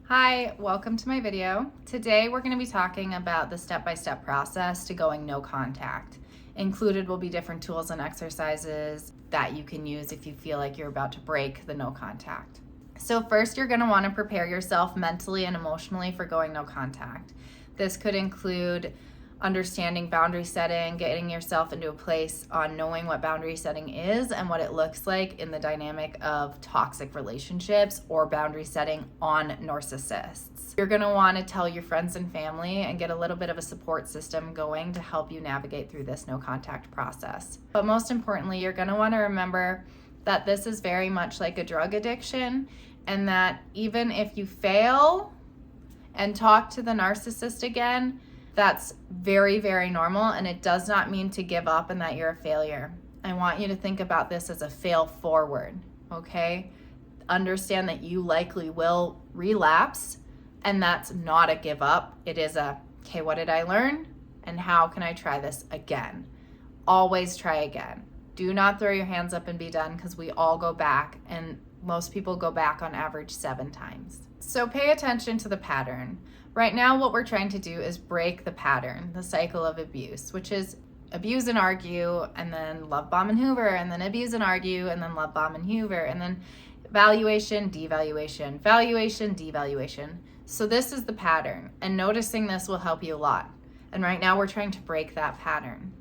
Hi, welcome to my video. Today we're going to be talking about the step-by-step process to going no contact. Included will be different tools and exercises that you can use if you feel like you're about to break the no contact. So first, you're going to want to prepare yourself mentally and emotionally for going no contact. This could include understanding boundary setting, getting yourself into a place on knowing what boundary setting is and what it looks like in the dynamic of toxic relationships or boundary setting on narcissists. You're going to want to tell your friends and family and get a little bit of a support system going to help you navigate through this no contact process. But most importantly, you're going to want to remember that this is very much like a drug addiction, and that even if you fail and talk to the narcissist again, that's very, very normal, and it does not mean to give up and that you're a failure. I want you to think about this as a fail forward, okay? Understand that you likely will relapse, and that's not a give up. It is a, okay, what did I learn? And how can I try this again? Always try again. Do not throw your hands up and be done, because we all go back, and most people go back on average 7 times. So pay attention to the pattern. Right now, what we're trying to do is break the pattern, the cycle of abuse, which is abuse and argue, and then love bomb and hoover, and then abuse and argue, and then love bomb and hoover, and then valuation, devaluation, valuation, devaluation. So this is the pattern, and noticing this will help you a lot. And right now, we're trying to break that pattern.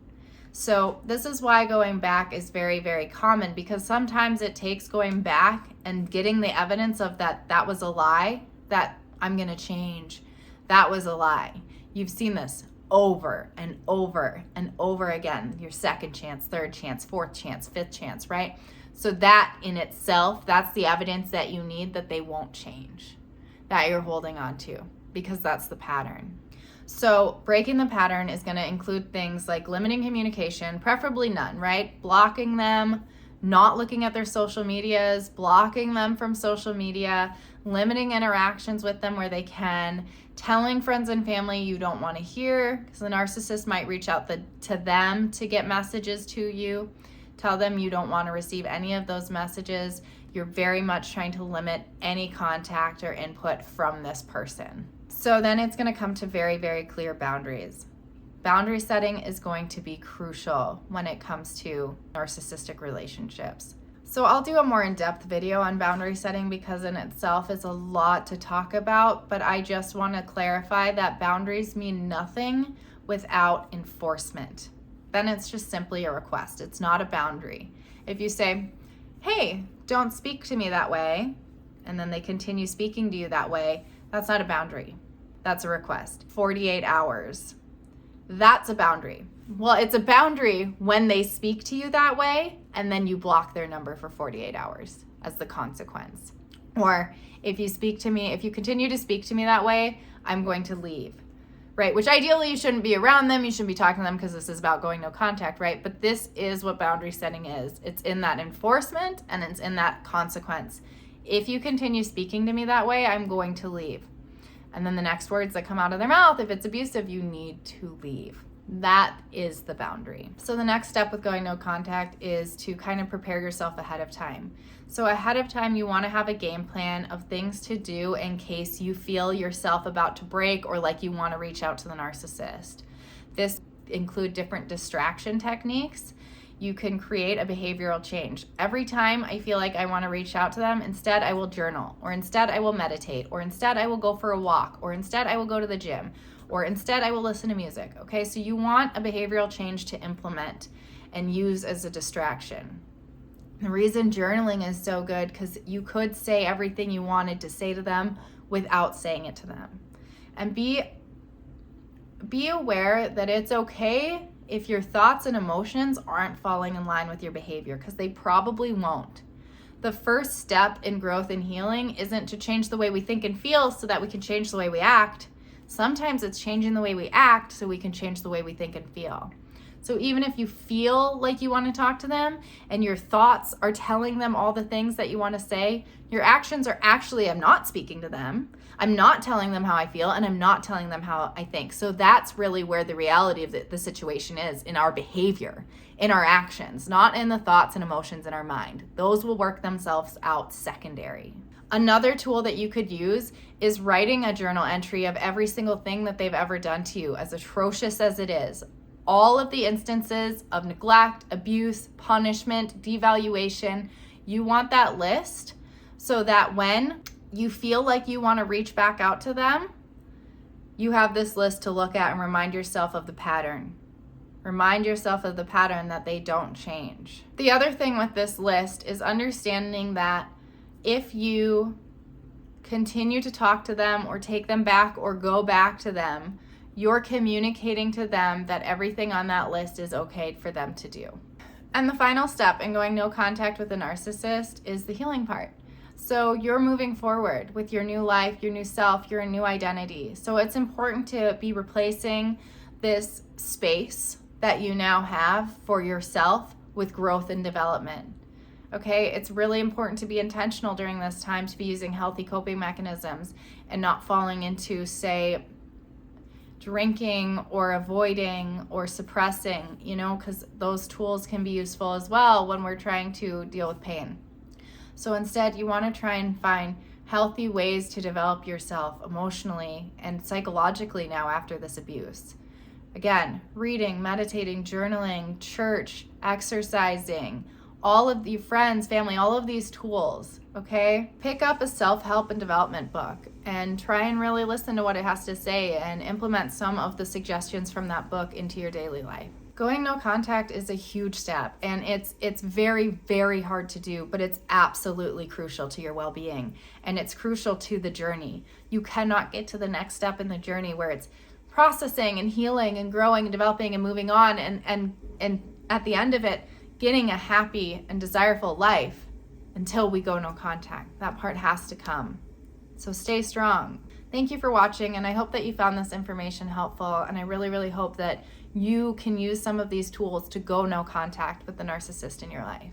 So this is why going back is very, very common, because sometimes it takes going back and getting the evidence of that was a lie, that I'm going to change. That was a lie. You've seen this over and over and over again. Your second chance, third chance, fourth chance, fifth chance, right? So that in itself, that's the evidence that you need that they won't change, that you're holding on to, because that's the pattern. So breaking the pattern is going to include things like limiting communication, preferably none, right? Blocking them, not looking at their social medias, blocking them from social media, limiting interactions with them where they can, telling friends and family you don't want to hear, because the narcissist might reach out to them to get messages to you. Tell them you don't want to receive any of those messages. You're very much trying to limit any contact or input from this person. So then it's going to come to very, very clear boundaries. Boundary setting is going to be crucial when it comes to narcissistic relationships. So I'll do a more in-depth video on boundary setting, because in itself is a lot to talk about, but I just want to clarify that boundaries mean nothing without enforcement. Then it's just simply a request. It's not a boundary. If you say, hey, don't speak to me that way, and then they continue speaking to you that way, that's not a boundary. That's a request. 48 hours. That's a boundary. Well, it's a boundary when they speak to you that way, and then you block their number for 48 hours as the consequence. Or if you continue to speak to me that way, I'm going to leave, right? Which ideally you shouldn't be around them. You shouldn't be talking to them, because this is about going no contact, right? But this is what boundary setting is. It's in that enforcement, and it's in that consequence. If you continue speaking to me that way, I'm going to leave. And then the next words that come out of their mouth, if it's abusive, you need to leave. That is the boundary. So the next step with going no contact is to kind of prepare yourself ahead of time. So ahead of time, you want to have a game plan of things to do in case you feel yourself about to break, or like you want to reach out to the narcissist. This include different distraction techniques. You can create a behavioral change. Every time I feel like I want to reach out to them, instead I will journal, or instead I will meditate, or instead I will go for a walk, or instead I will go to the gym, or instead I will listen to music. Okay, so you want a behavioral change to implement and use as a distraction. The reason journaling is so good, because you could say everything you wanted to say to them without saying it to them. And be aware that it's okay if your thoughts and emotions aren't falling in line with your behavior, because they probably won't. The first step in growth and healing isn't to change the way we think and feel so that we can change the way we act. Sometimes it's changing the way we act so we can change the way we think and feel. So even if you feel like you want to talk to them and your thoughts are telling them all the things that you want to say, your actions are actually, I'm not speaking to them. I'm not telling them how I feel, and I'm not telling them how I think. So that's really where the reality of the situation is, in our behavior, in our actions, not in the thoughts and emotions in our mind. Those will work themselves out secondary. Another tool that you could use is writing a journal entry of every single thing that they've ever done to you, as atrocious as it is. All of the instances of neglect, abuse, punishment, devaluation. You want that list so that when you feel like you want to reach back out to them, you have this list to look at and remind yourself of the pattern. Remind yourself of the pattern that they don't change. The other thing with this list is understanding that if you continue to talk to them or take them back or go back to them, you're communicating to them that everything on that list is okay for them to do. And the final step in going no contact with a narcissist is the healing part. So you're moving forward with your new life, your new self, your new identity. So it's important to be replacing this space that you now have for yourself with growth and development. Okay, it's really important to be intentional during this time, to be using healthy coping mechanisms and not falling into, say, drinking or avoiding or suppressing, because those tools can be useful as well when we're trying to deal with pain. So instead, you want to try and find healthy ways to develop yourself emotionally and psychologically now after this abuse. Again, reading, meditating, journaling, church, exercising, all of your friends, family, all of these tools, okay? Pick up a self-help and development book and try and really listen to what it has to say and implement some of the suggestions from that book into your daily life. Going no contact is a huge step, and it's very, very hard to do, but it's absolutely crucial to your well-being, and it's crucial to the journey. You cannot get to the next step in the journey where it's processing and healing and growing and developing and moving on and at the end of it, getting a happy and desirable life until we go no contact. That part has to come. So stay strong. Thank you for watching, and I hope that you found this information helpful, and I really, really hope that you can use some of these tools to go no contact with the narcissist in your life.